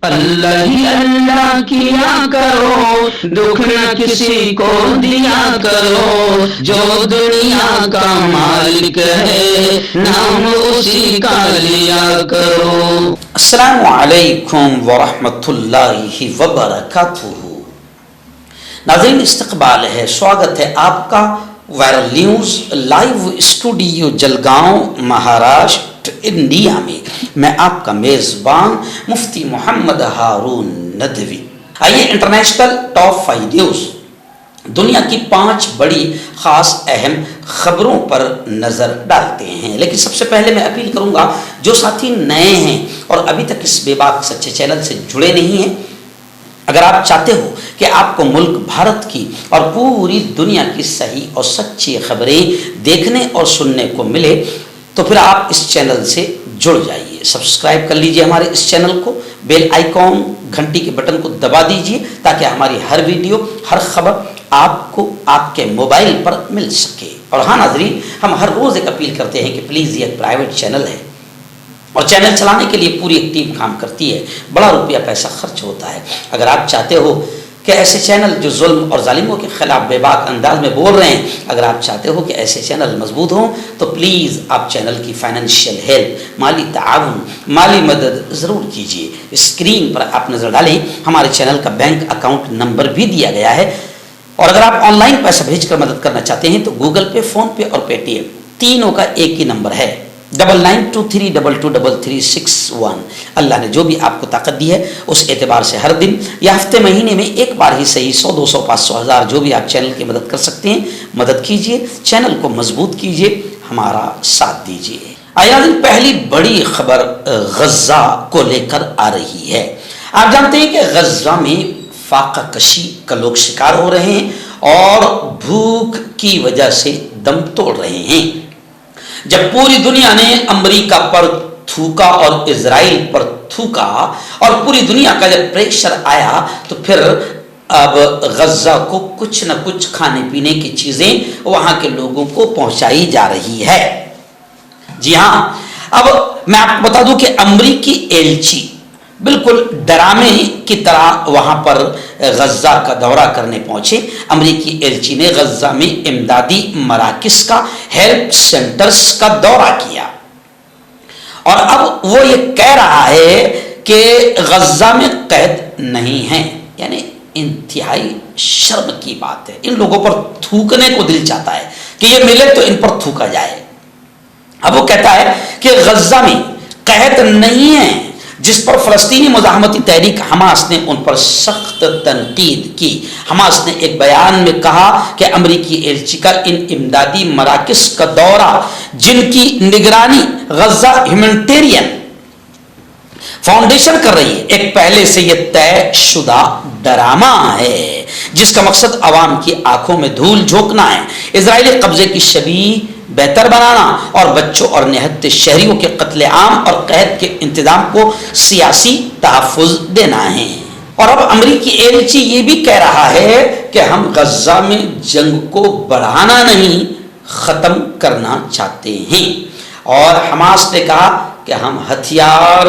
اللہ ہی اللہ کیا کرو، دکھ نہ کسی کو دیا کرو، جو دنیا کا مالک ہے نام اسی کا لیا کرو۔ السلام علیکم ورحمۃ اللہ وبرکاتہ۔ ناظرین، استقبال ہے، سواگت ہے آپ کا viral news live studio Jalgaon Maharashtra India میں۔ میں آپ کا میزبان مفتی محمد ہارون ندوی۔ آئیے انٹرنیشنل ٹاپ 5 نیوز، دنیا کی 5 بڑی خاص اہم خبروں پر نظر ڈالتے ہیں۔ لیکن سب سے پہلے میں اپیل کروں گا، جو ساتھی نئے ہیں اور ابھی تک اس بے باک سچے چینل سے جڑے نہیں ہیں، اگر آپ چاہتے ہو کہ آپ کو ملک بھارت کی اور پوری دنیا کی صحیح اور سچی خبریں دیکھنے اور سننے کو ملے تو پھر آپ اس چینل سے جڑ جائیے۔ سبسکرائب کر لیجئے ہمارے اس چینل کو، بیل آئیکن گھنٹی کے بٹن کو دبا دیجئے تاکہ ہماری ہر ویڈیو، ہر خبر آپ کو آپ کے موبائل پر مل سکے۔ اور ہاں ناظرین، ہم ہر روز ایک اپیل کرتے ہیں کہ پلیز یہ ایک پرائیویٹ چینل ہے اور چینل چلانے کے لیے پوری ایک ٹیم کام کرتی ہے، بڑا روپیہ پیسہ خرچ ہوتا ہے۔ اگر آپ چاہتے ہو کہ ایسے چینل جو ظلم اور ظالموں کے خلاف بے باک انداز میں بول رہے ہیں، اگر آپ چاہتے ہو کہ ایسے چینل مضبوط ہوں تو پلیز آپ چینل کی فائنینشیل ہیلپ، مالی تعاون، مالی مدد ضرور کیجیے۔ اسکرین پر آپ نظر ڈالیں، ہمارے چینل کا بینک اکاؤنٹ نمبر بھی دیا گیا ہے، اور اگر آپ آن لائن پیسہ بھیج کر مدد کرنا چاہتے ہیں تو گوگل پے، فون پے اور پے ٹی ایم تینوں کا ایک ہی نمبر ہے، 9923222361۔ اللہ نے جو بھی آپ کو طاقت دی ہے اس اعتبار سے ہر دن یا ہفتے مہینے میں ایک بار ہی صحیح 100 200 500 1000 جو بھی آپ چینل کی مدد کر سکتے ہیں مدد کیجئے، چینل کو مضبوط کیجئے، ہمارا ساتھ دیجئے۔ آیا دن پہلی بڑی خبر غزہ کو لے کر آ رہی ہے۔ آپ جانتے ہیں کہ غزہ میں فاقہ کشی کا لوگ شکار ہو رہے ہیں اور بھوک کی وجہ سے دم توڑ رہے ہیں۔ جب پوری دنیا نے امریکہ پر تھوکا اور اسرائیل پر تھوکا اور پوری دنیا کا جب پریشر آیا تو پھر اب غزہ کو کچھ نہ کچھ کھانے پینے کی چیزیں وہاں کے لوگوں کو پہنچائی جا رہی ہے۔ جی ہاں، اب میں آپ کو بتا دوں کہ امریکی ایلچی بالکل ڈرامے کی طرح وہاں پر غزہ کا دورہ کرنے پہنچے۔ امریکی ایلچی نے غزہ میں امدادی مراکز کا، ہیلپ سینٹرز کا دورہ کیا، اور اب وہ یہ کہہ رہا ہے کہ غزہ میں قید نہیں ہے، یعنی انتہائی شرم کی بات ہے۔ ان لوگوں پر تھوکنے کو دل چاہتا ہے کہ یہ ملے تو ان پر تھوکا جائے۔ اب وہ کہتا ہے کہ غزہ میں قید نہیں ہے، جس پر فلسطینی مزاحمتی تحریک حماس نے ان پر سخت تنقید کی۔ حماس نے ایک بیان میں کہا کہ امریکی ایلچی کا ان امدادی مراکز کا دورہ، جن کی نگرانی غزہ ہیومینٹیرین فاؤنڈیشن کر رہی ہے، ایک پہلے سے یہ طے شدہ ڈرامہ ہے جس کا مقصد عوام کی آنکھوں میں دھول جھونکنا ہے، اسرائیلی قبضے کی شبیہ بہتر بنانا اور بچوں اور نہتے شہریوں کے قتل عام اور قحط کے انتظام کو سیاسی تحفظ دینا ہے۔ اور اب امریکی ایلچی یہ بھی کہہ رہا ہے کہ ہم غزہ میں جنگ کو بڑھانا نہیں، ختم کرنا چاہتے ہیں، اور حماس نے کہا کہ ہم ہتھیار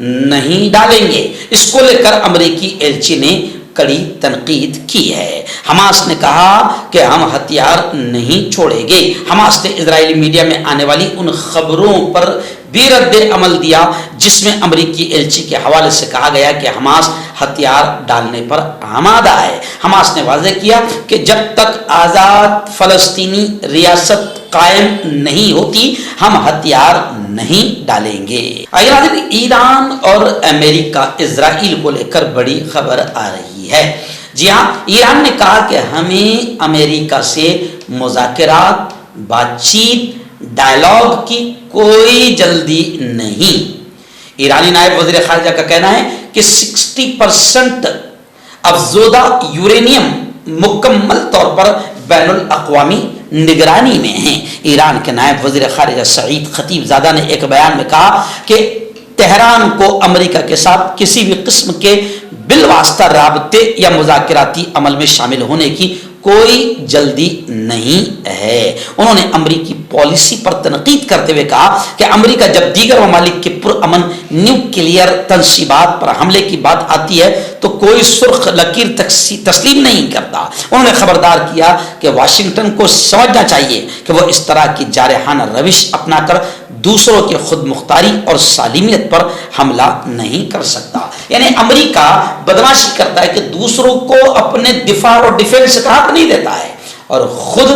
نہیں ڈالیں گے۔ اس کو لے کر امریکی ایلچی نے کڑی تنقید کی ہے۔ حماس نے کہا کہ ہم ہتھیار نہیں چھوڑیں گے۔ حماس نے اسرائیلی میڈیا میں آنے والی ان خبروں پر بھی رد عمل دیا جس میں امریکی ایلچی کے حوالے سے کہا گیا کہ حماس ہتھیار ڈالنے پر آمادہ ہے۔ حماس نے واضح کیا کہ جب تک آزاد فلسطینی ریاست قائم نہیں ہوتی ہم ہتھیار نہیں ڈالیں گے۔ ایران اور امریکہ اسرائیل کو لے کر بڑی خبر آ رہی ہے۔ جی ہاں، ایران نے کہا کہ ہمیں امریکہ سے مذاکرات، بات چیت، ڈائلاگ کی کوئی جلدی نہیں۔ ایرانی نائب وزیر خارجہ کا کہنا ہے کہ 60% افزودہ یورینیم مکمل طور پر بین الاقوامی نگرانی میں ہیں۔ ایران کے نائب وزیر خارجہ سعید خطیب زادہ نے ایک بیان میں کہا کہ تہران کو امریکہ کے ساتھ کسی بھی قسم کے بالواسطہ رابطے یا مذاکراتی عمل میں شامل ہونے کی کوئی جلدی نہیں ہے۔ انہوں نے امریکی پالیسی پر تنقید کرتے ہوئے کہا کہ امریکہ جب دیگر ممالک کے پرامن نیوکلیئر تنصیبات پر حملے کی بات آتی ہے تو کوئی سرخ لکیر تسلیم نہیں کرتا۔ انہوں نے خبردار کیا کہ واشنگٹن کو سمجھنا چاہیے کہ وہ اس طرح کی جارحانہ روش اپنا کر دوسروں کی خود مختاری اور سالمیت پر حملہ نہیں کر سکتا۔ یعنی امریکہ بدماشی کرتا ہے کہ دوسروں کو اپنے دفاع اور ڈیفنس کا حق نہیں دیتا ہے اور خود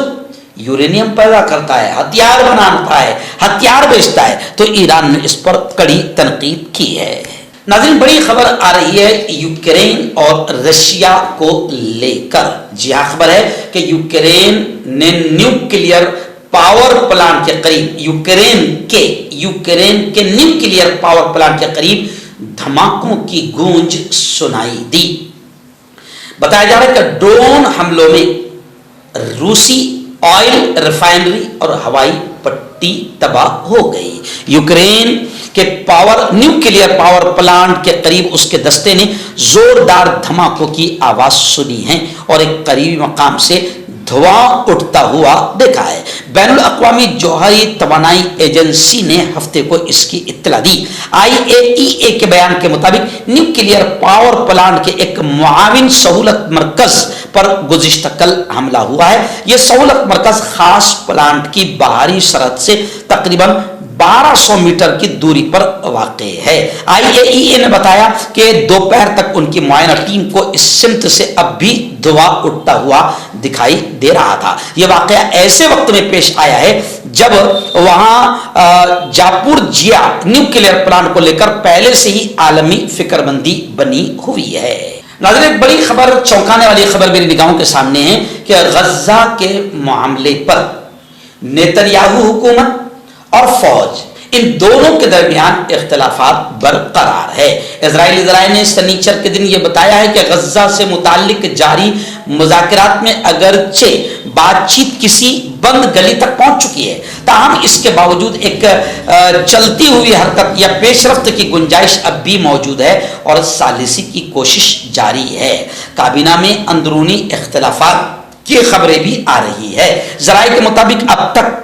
یورینیم پیدا کرتا ہے، ہتھیار بناتا ہے، ہتھیار بیچتا ہے۔ تو ایران نے اس پر کڑی تنقید کی ہے۔ ناظرین، بڑی خبر آ رہی ہے یوکرین اور رشیا کو لے کر۔ جی ہاں، خبر ہے کہ یوکرین نے نیوکلیئر پاور پلانٹ کے قریب یوکرین کے نیوکلیئر پاور پلانٹ کے قریب دھماکوں کی گونج سنائی دی۔ بتایا جا رہا ہے کہ ڈرون حملوں میں روسی آئل ریفائنری اور ہوائی پٹی تباہ ہو گئی۔ یوکرین کے نیوکلیئر پاور پلانٹ کے قریب اس کے دستے نے زوردار دھماکوں کی آواز سنی ہے اور ایک قریبی مقام سے دھواں اٹھتا ہوا دیکھا ہے۔ بین الاقوامی جوہری توانائی ایجنسی نے ہفتے کو اس کی اطلاع دی۔ IAEA کے بیان کے مطابق نیوکلیئر پاور پلانٹ کے ایک معاون سہولت مرکز پر گزشتہ کل حملہ ہوا ہے۔ یہ سہولت مرکز خاص پلانٹ کی باہری سرحد سے تقریباً 1200 میٹر کی دوری پر واقع ہے۔ IAEA نے بتایا کہ دوپہر تک ان کی معائنہ ٹیم کو اس سمت سے اب بھی دھواں اٹھتا ہوا دکھائی دے رہا تھا۔ یہ واقعہ ایسے وقت میں پیش آیا ہے جب وہاں جاپورجیا نیوکلیئر پلانٹ کو لے کر پہلے سے ہی عالمی فکر مندی بنی ہوئی ہے۔ ناظرین، ایک بڑی خبر، چونکانے والی خبر میری نگاہوں کے سامنے ہے کہ غزہ کے معاملے پر نیتنیاہو حکومت اور فوج، ان دونوں کے درمیان اختلافات برقرار ہے۔ اسرائیلی ذرائع نے سنیچر کے دن یہ بتایا ہے کہ غزہ سے متعلق جاری مذاکرات میں اگرچہ بات چیت کسی بند گلی تک پہنچ چکی ہے، تاہم اس کے باوجود ایک چلتی ہوئی حرکت یا پیش رفت کی گنجائش اب بھی موجود ہے اور ثالثی کی کوشش جاری ہے۔ کابینہ میں اندرونی اختلافات کی خبریں بھی آ رہی ہے۔ ذرائع کے مطابق اب تک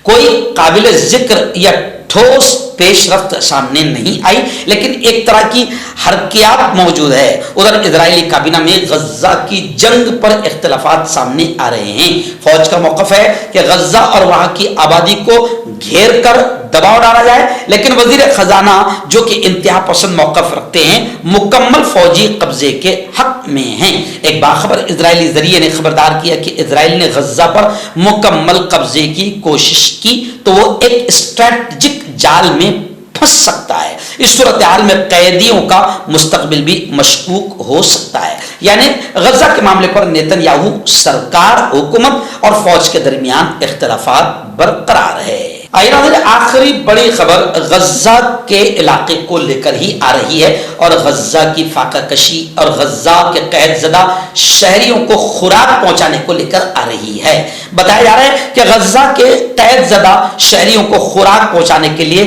کوئی قابل ذکر یا ٹھوس پیش رفت سامنے نہیں آئی، لیکن ایک طرح کی حرکیات موجود ہے۔ ادھر اسرائیلی کابینہ میں غزہ کی جنگ پر اختلافات سامنے آ رہے ہیں۔ فوج کا موقف ہے کہ غزہ اور وہاں کی آبادی کو گھیر کر دباؤ ڈالا جائے، لیکن وزیر خزانہ جو کہ انتہا پسند موقف رکھتے ہیں مکمل فوجی قبضے کے حق میں ہیں۔ ایک باخبر اسرائیلی ذریعے نے خبردار کیا کہ اسرائیل نے غزہ پر مکمل قبضے کی کوشش کی تو وہ ایک اسٹریٹجک جال میں پھنس سکتا ہے۔ اس صورتحال میں قیدیوں کا مستقبل بھی مشکوک ہو سکتا ہے۔ یعنی غزہ کے معاملے پر نیتنیاہو سرکار، حکومت اور فوج کے درمیان اختلافات برقرار ہے۔ آخری بڑی خبر غزہ کے علاقے کو لے کر ہی آ رہی ہے اور غزہ کی فاقہ کشی اور غزہ کے قید زدہ شہریوں کو خوراک پہنچانے کو لے کر آ رہی ہے۔ بتایا جا رہا ہے کہ غزہ کے قید زدہ شہریوں کو خوراک پہنچانے کے لیے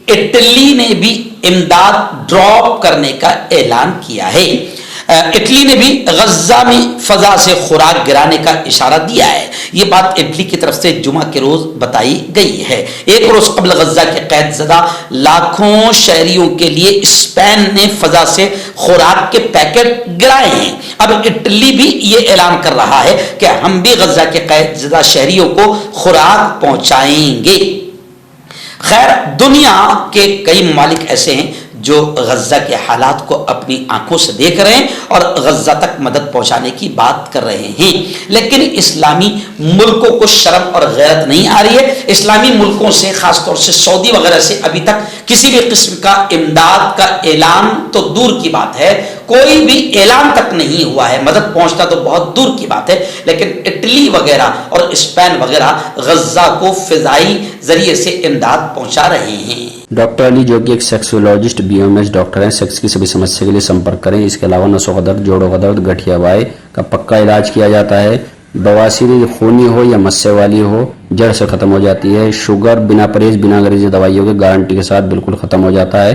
اٹلی نے بھی امداد ڈراپ کرنے کا اعلان کیا ہے۔ اٹلی نے بھی غزہ میں فضا سے خوراک گرانے کا اشارہ دیا ہے۔ یہ بات اٹلی کی طرف سے جمعہ کے روز بتائی گئی ہے۔ ایک روز قبل غزہ کے قید زدہ لاکھوں شہریوں کے لیے اسپین نے فضا سے خوراک کے پیکٹ گرائے ہیں۔ اب اٹلی بھی یہ اعلان کر رہا ہے کہ ہم بھی غزہ کے قید زدہ شہریوں کو خوراک پہنچائیں گے۔ خیر، دنیا کے کئی ممالک ایسے ہیں جو غزہ کے حالات کو اپنی آنکھوں سے دیکھ رہے ہیں اور غزہ تک مدد پہنچانے کی بات کر رہے ہیں، لیکن اسلامی ملکوں کو شرم اور غیرت نہیں آ رہی ہے۔ اسلامی ملکوں سے، خاص طور سے سعودی وغیرہ سے ابھی تک کسی بھی قسم کا امداد کا اعلان تو دور کی بات ہے، کوئی بھی اعلان تک نہیں ہوا ہے، مدد پہنچنا تو بہت دور کی بات ہے، لیکن اٹلی وغیرہ اور اسپین وغیرہ غزہ کو فضائی ذریعے سے امداد پہنچا رہے ہیں۔ ڈاکٹر علی جو کہ ایک سیکسولوجسٹ BMS ڈاکٹر ہیں، سیکس کی سبھی سمسیا کے لیے سمپرک کریں۔ اس کے علاوہ نسوں کا درد، جوڑوں کا درد، گٹھیا وائے کا پکا علاج کیا جاتا ہے۔ بواسیر خونی ہو یا مسے والی ہو جڑ سے ختم ہو جاتی ہے۔ شوگر بنا پرہیز، بنا انگریزی دوائیوں کے گارنٹی کے ساتھ بالکل ختم ہو جاتا ہے۔